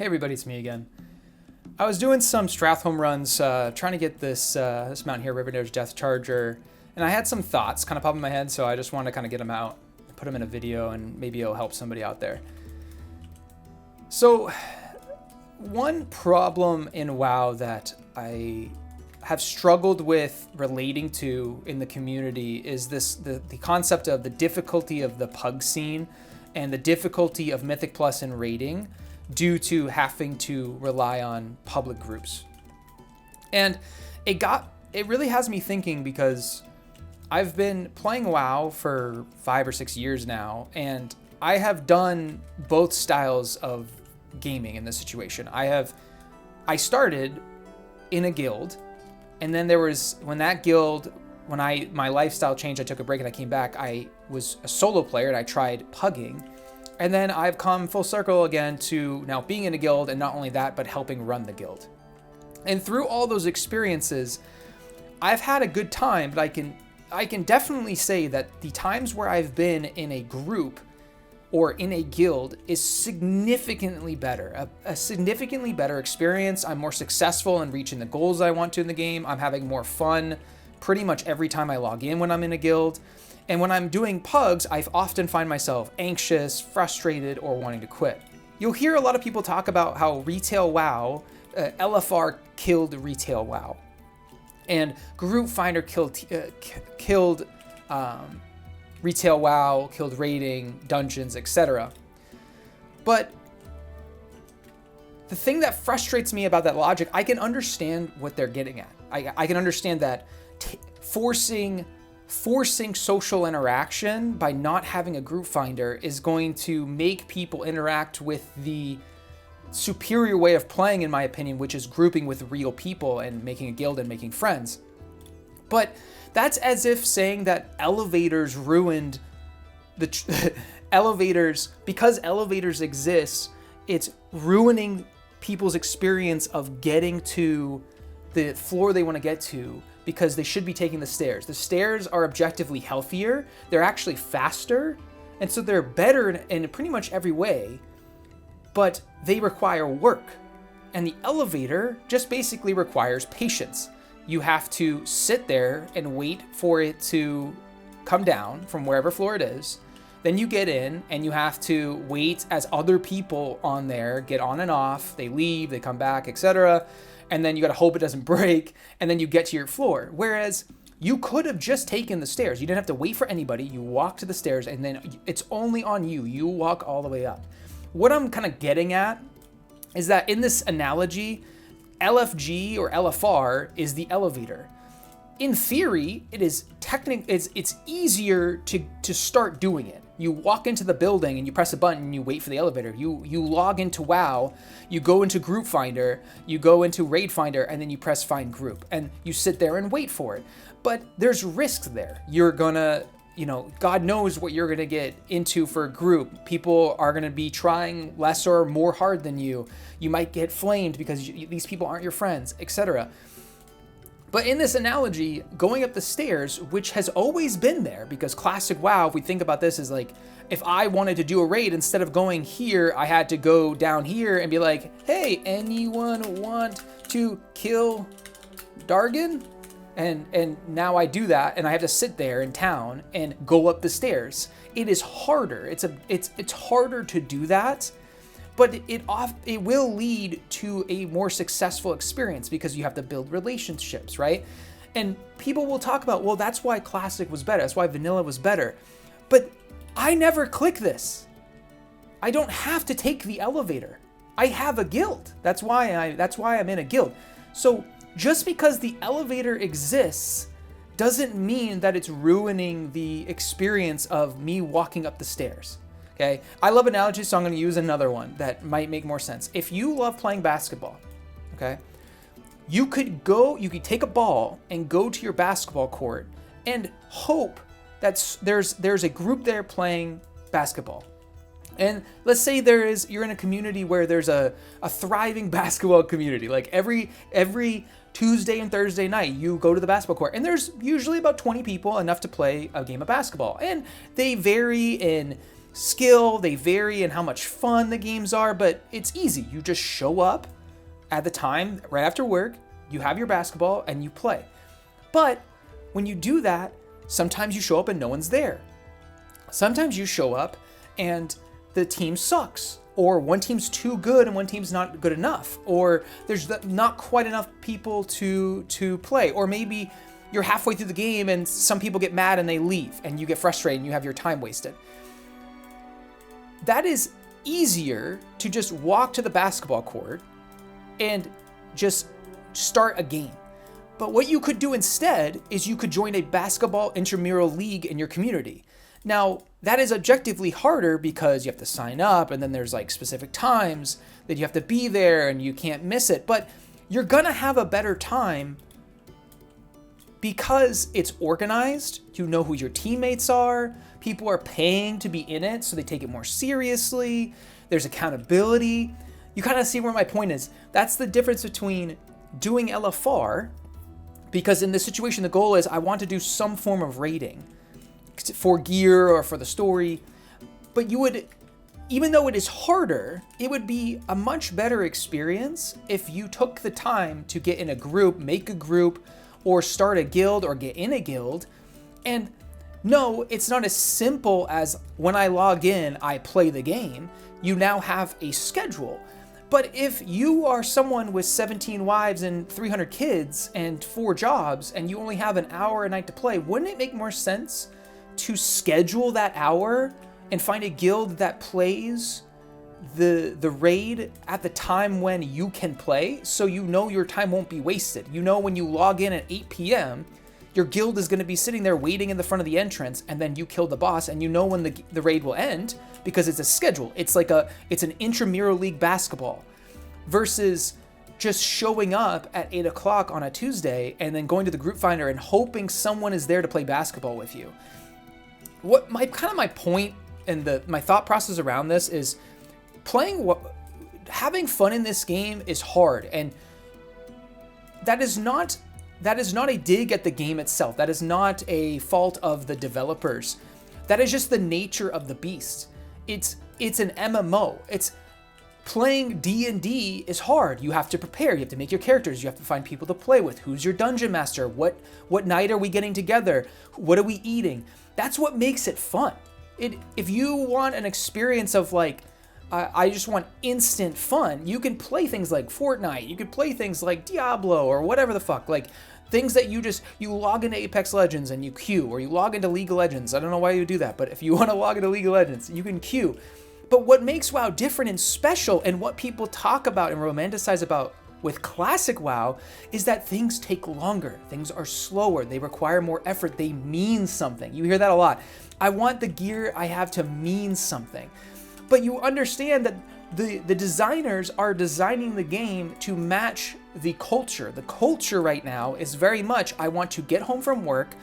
Hey everybody, it's me again. I was doing some Strathhome runs, trying to get this mount here, Riverdare's Death Charger, and I had some thoughts kind of pop in my head, so I just wanted to kind of get them out, put them in a video, and maybe it'll help somebody out there. So, one problem in WoW that I have struggled with relating to in the community is the concept of the difficulty of the pug scene and the difficulty of Mythic Plus and raiding due to having to rely on public groups. And it really has me thinking, because I've been playing WoW for 5 or 6 years now, and I have done both styles of gaming in this situation. I started in a guild, and then when my lifestyle changed, I took a break and I came back, I was a solo player and I tried pugging. And then I've come full circle again to now being in a guild, and not only that, but helping run the guild. And through all those experiences, I've had a good time, but I can definitely say that the times where I've been in a group or in a guild is significantly better, a significantly better experience. I'm more successful in reaching the goals I want to in the game. I'm having more fun pretty much every time I log in when I'm in a guild. And when I'm doing pugs, I often find myself anxious, frustrated, or wanting to quit. You'll hear a lot of people talk about how retail WoW, LFR killed retail WoW, and Group Finder killed retail WoW, killed raiding, dungeons, etc. But the thing that frustrates me about that logic, I can understand what they're getting at. I can understand that forcing social interaction by not having a group finder is going to make people interact with the superior way of playing, in my opinion, which is grouping with real people and making a guild and making friends. But that's as if saying that elevators ruined elevators, because elevators exist, it's ruining people's experience of getting to the floor they want to get to, because they should be taking the stairs. The stairs are objectively healthier, they're actually faster, and so they're better in pretty much every way, but they require work. And the elevator just basically requires patience. You have to sit there and wait for it to come down from wherever floor it is. Then you get in and you have to wait as other people on there get on and off, they leave, they come back, etc. And then you gotta hope it doesn't break, and then you get to your floor. Whereas you could have just taken the stairs. You didn't have to wait for anybody. You walk to the stairs, and then it's only on you. You walk all the way up. What I'm kind of getting at is that in this analogy, LFG or LFR is the elevator. In theory, it's easier to start doing it. You walk into the building and you press a button and you wait for the elevator. You log into WoW, you go into Group Finder, you go into Raid Finder, and then you press Find Group, and you sit there and wait for it. But there's risks there. You're gonna, God knows what you're gonna get into for a group. People are gonna be trying less or more hard than you. You might get flamed because these people aren't your friends, etc. But in this analogy, going up the stairs, which has always been there, because classic WoW, if we think about this, is like, if I wanted to do a raid, instead of going here, I had to go down here and be like, hey, anyone want to kill Dargon? And now I do that, and I have to sit there in town and go up the stairs. It is harder. It's harder to do that. But it will lead to a more successful experience, because you have to build relationships, right? And people will talk about, well, that's why Classic was better. That's why Vanilla was better. But I never click this. I don't have to take the elevator. I have a guild. That's why I'm in a guild. So just because the elevator exists doesn't mean that it's ruining the experience of me walking up the stairs. Okay, I love analogies, so I'm going to use another one that might make more sense. If you love playing basketball, okay, you could take a ball and go to your basketball court and hope that there's a group there playing basketball. And let's say you're in a community where there's a thriving basketball community. Like every Tuesday and Thursday night, you go to the basketball court, and there's usually about 20 people, enough to play a game of basketball. And they vary in skill, they vary in how much fun the games are, but it's easy. You just show up at the time, right after work, you have your basketball, and you play. But when you do that, sometimes you show up and no one's there. Sometimes you show up and the team sucks, or one team's too good and one team's not good enough, or there's not quite enough people to play, or maybe you're halfway through the game and some people get mad and they leave and you get frustrated and you have your time wasted. That is easier to just walk to the basketball court and just start a game. But what you could do instead is you could join a basketball intramural league in your community. Now, that is objectively harder because you have to sign up, and then there's like specific times that you have to be there and you can't miss it. But you're gonna have a better time because it's organized. You know who your teammates are. People are paying to be in it, so they take it more seriously. There's accountability. You kind of see where my point is. That's the difference between doing LFR, because in this situation, the goal is I want to do some form of rating for gear or for the story. But you would, even though it is harder, it would be a much better experience if you took the time to get in a group, make a group, or start a guild or get in a guild. And no, it's not as simple as when I log in, I play the game. You now have a schedule. But if you are someone with 17 wives and 300 kids and 4 jobs and you only have an hour a night to play, wouldn't it make more sense to schedule that hour and find a guild that plays the raid at the time when you can play, so you know your time won't be wasted? You know when you log in at 8 p.m., your guild is going to be sitting there waiting in the front of the entrance, and then you kill the boss, and you know when the raid will end because it's a schedule. It's an intramural league basketball versus just showing up at 8 o'clock on a Tuesday and then going to the group finder and hoping someone is there to play basketball with you. My point and my thought process around this is having fun in this game is hard, and that is not a dig at the game itself. That is not a fault of the developers. That is just the nature of the beast. It's an MMO. It's playing D&D is hard. You have to prepare. You have to make your characters. You have to find people to play with. Who's your dungeon master? What night are we getting together? What are we eating? That's what makes it fun. If you want an experience of like, I just want instant fun, you can play things like Fortnite. You can play things like Diablo or whatever the fuck. Like things that you log into Apex Legends and you queue, or you log into League of Legends. I don't know why you do that, but if you want to log into League of Legends, you can queue. But what makes WoW different and special, and what people talk about and romanticize about with classic WoW, is that things take longer. Things are slower. They require more effort. They mean something. You hear that a lot. I want the gear I have to mean something. But you understand that the designers are designing the game to match the culture. The culture right now is very much, I want to get home from work.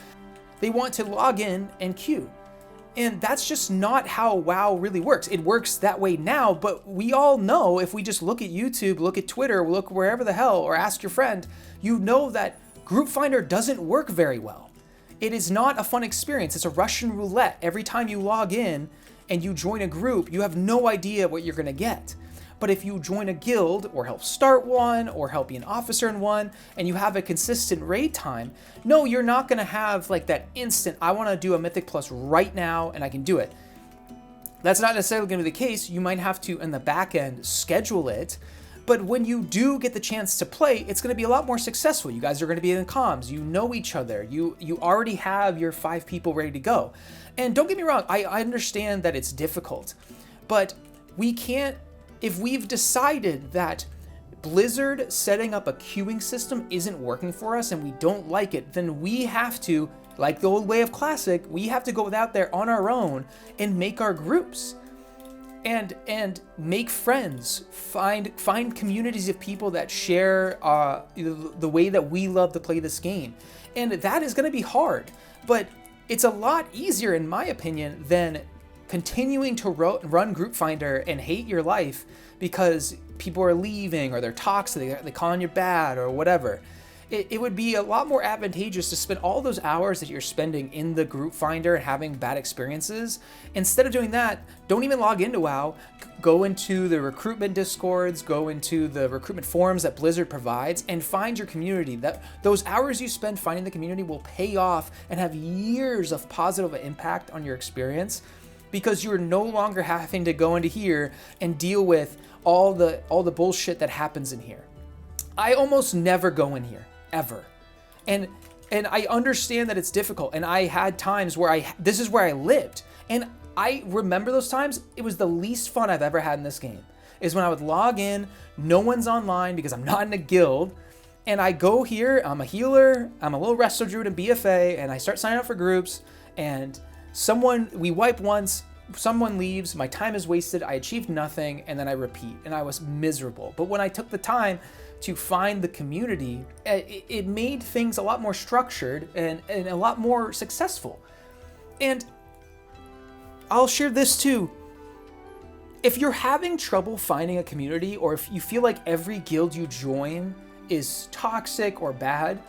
They want to log in and queue. And that's just not how WoW really works. It works that way now, but we all know, if we just look at YouTube, look at Twitter, look wherever the hell, or ask your friend, you know that Group Finder doesn't work very well. It is not a fun experience. It's a Russian roulette. Every time you log in and you join a group, you have no idea what you're gonna get. But if you join a guild, or help start one, or help be an officer in one, and you have a consistent raid time, no, you're not gonna have like that instant, I wanna do a Mythic Plus right now and I can do it. That's not necessarily gonna be the case. You might have to, in the back end, schedule it. But when you do get the chance to play, it's gonna be a lot more successful. You guys are gonna be in comms, you know each other, you already have your 5 people ready to go. And don't get me wrong, I understand that it's difficult, but we can't, if we've decided that Blizzard setting up a queuing system isn't working for us and we don't like it, then we have to, like the old way of Classic, we have to go out there on our own and make our groups and make friends, find communities of people that share the way that we love to play this game. And that is going to be hard, but it's a lot easier, in my opinion, than continuing to run Group Finder and hate your life because people are leaving or they're toxic, they call on you bad or whatever. it would be a lot more advantageous to spend all those hours that you're spending in the group finder and having bad experiences. Instead of doing that, don't even log into WoW. Go into the recruitment discords, go into the recruitment forums that Blizzard provides, and find your community. That those hours you spend finding the community will pay off and have years of positive impact on your experience, because you're no longer having to go into here and deal with all the bullshit that happens in here. I almost never go in here, ever. And I understand that it's difficult, and I had times where this is where I lived, and I remember those times. It was the least fun I've ever had in this game, is when I would log in, no one's online because I'm not in a guild, and I go here, I'm a healer, I'm a little Resto Druid and BFA, and I start signing up for groups, and we wipe once, someone leaves, my time is wasted, I achieved nothing, and then I repeat, and I was miserable. But when I took the time to find the community, it made things a lot more structured and a lot more successful. And I'll share this too. If you're having trouble finding a community, or if you feel like every guild you join is toxic or bad,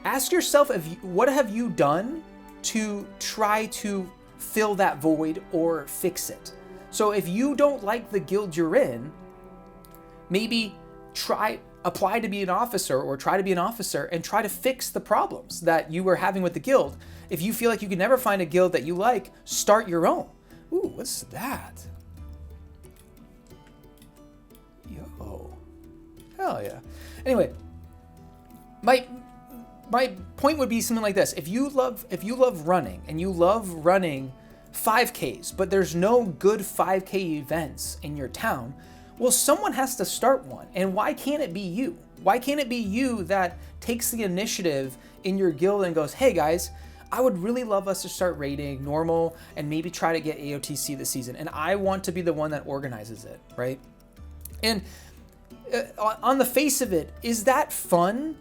ask yourself, what have you done to try to fill that void or fix it? So if you don't like the guild you're in, maybe apply to be an officer, or try to be an officer and try to fix the problems that you were having with the guild. If you feel like you can never find a guild that you like, start your own. Ooh, what's that? Yo. Hell yeah. Anyway, my point would be something like this. If you love running, and you love running 5Ks, but there's no good 5K events in your town, well, someone has to start one. And why can't it be you? Why can't it be you that takes the initiative in your guild and goes, hey guys, I would really love us to start raiding normal and maybe try to get AOTC this season. And I want to be the one that organizes it, right? And on the face of it, is that fun?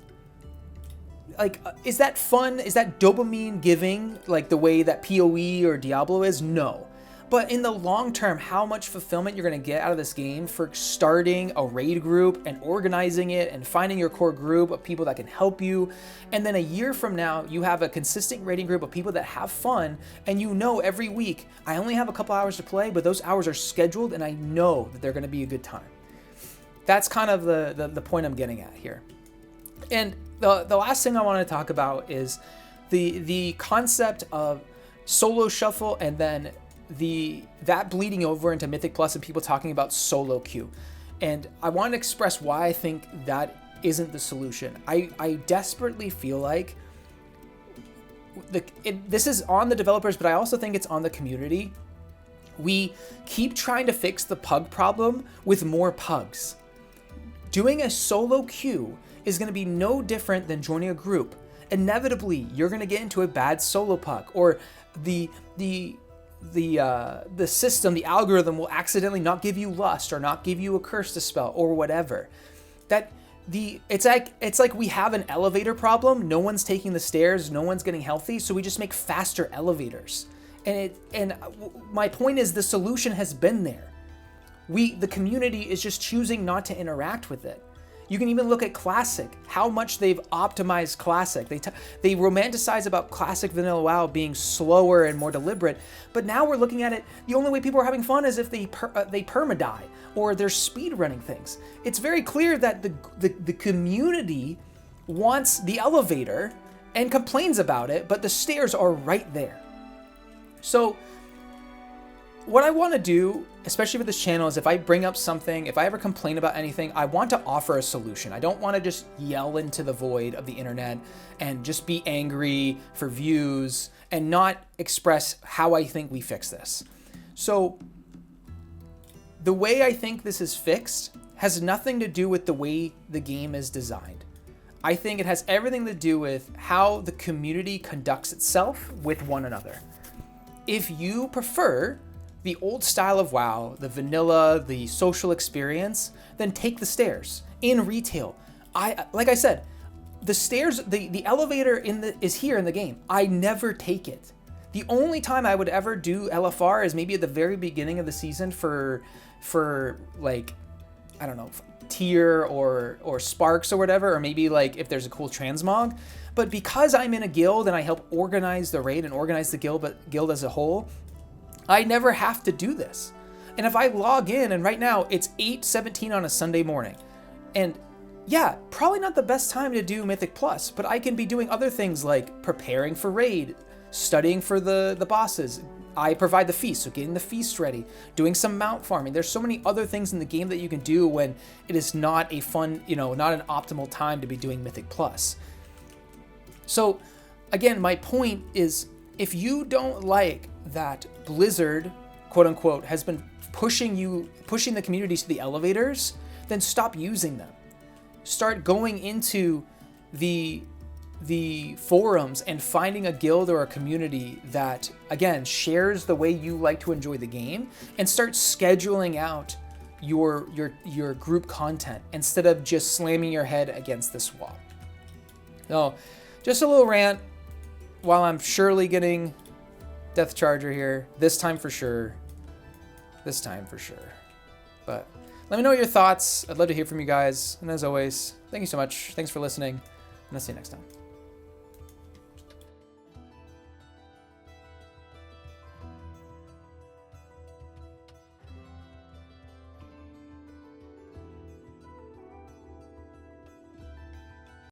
Like, is that fun? Is that dopamine giving, like the way that PoE or Diablo is? No. But in the long term, how much fulfillment you're going to get out of this game for starting a raid group and organizing it and finding your core group of people that can help you. And then a year from now, you have a consistent raiding group of people that have fun, and you know every week, I only have a couple hours to play, but those hours are scheduled and I know that they're going to be a good time. That's kind of the point I'm getting at here. And the last thing I want to talk about is the concept of solo shuffle, and then that bleeding over into Mythic Plus and people talking about solo queue. And I want to express why I think that isn't the solution. I desperately feel like this is on the developers, but I also think it's on the community. We keep trying to fix the pug problem with more pugs. Doing a solo queue is going to be no different than joining a group. Inevitably, you're going to get into a bad solo pug, or the system, the algorithm will accidentally not give you lust, or not give you a curse to spell, or whatever. It's like we have an elevator problem. No one's taking the stairs, no one's getting healthy, so we just make faster elevators. And my point is, the solution has been there. The community is just choosing not to interact with it. You can even look at Classic, how much they've optimized Classic. They romanticize about Classic Vanilla WoW being slower and more deliberate, but now we're looking at it, the only way people are having fun is if they perma-die, or they're speed running things. It's very clear that the community wants the elevator and complains about it, but the stairs are right there. So what I want to do, especially with this channel, is if I bring up something, if I ever complain about anything, I want to offer a solution. I don't want to just yell into the void of the internet and just be angry for views and not express how I think we fix this. So the way I think this is fixed has nothing to do with the way the game is designed. I think it has everything to do with how the community conducts itself with one another. If you prefer the old style of WoW, the vanilla, the social experience, then take the stairs. In retail, like I said, the stairs, the elevator is here in the game. I never take it. The only time I would ever do LFR is maybe at the very beginning of the season for like I don't know, tier or sparks or whatever, or maybe like if there's a cool transmog. But because I'm in a guild and I help organize the raid and organize the guild as a whole, I never have to do this. And if I log in, and right now it's 8:17 on a Sunday morning, and yeah, probably not the best time to do Mythic Plus, but I can be doing other things like preparing for raid, studying for the bosses. I provide the feast, so getting the feast ready, doing some mount farming. There's so many other things in the game that you can do when it is not a fun, not an optimal time to be doing Mythic Plus. So again, my point is, if you don't like that Blizzard, quote unquote, has been pushing the community to the elevators, then stop using them. Start going into the forums and finding a guild or a community that, again, shares the way you like to enjoy the game, and start scheduling out your group content instead of just slamming your head against this wall. So, just a little rant while I'm surely getting Death Charger here. This time for sure. But let me know your thoughts. I'd love to hear from you guys. And as always, thank you so much. Thanks for listening. And I'll see you next time.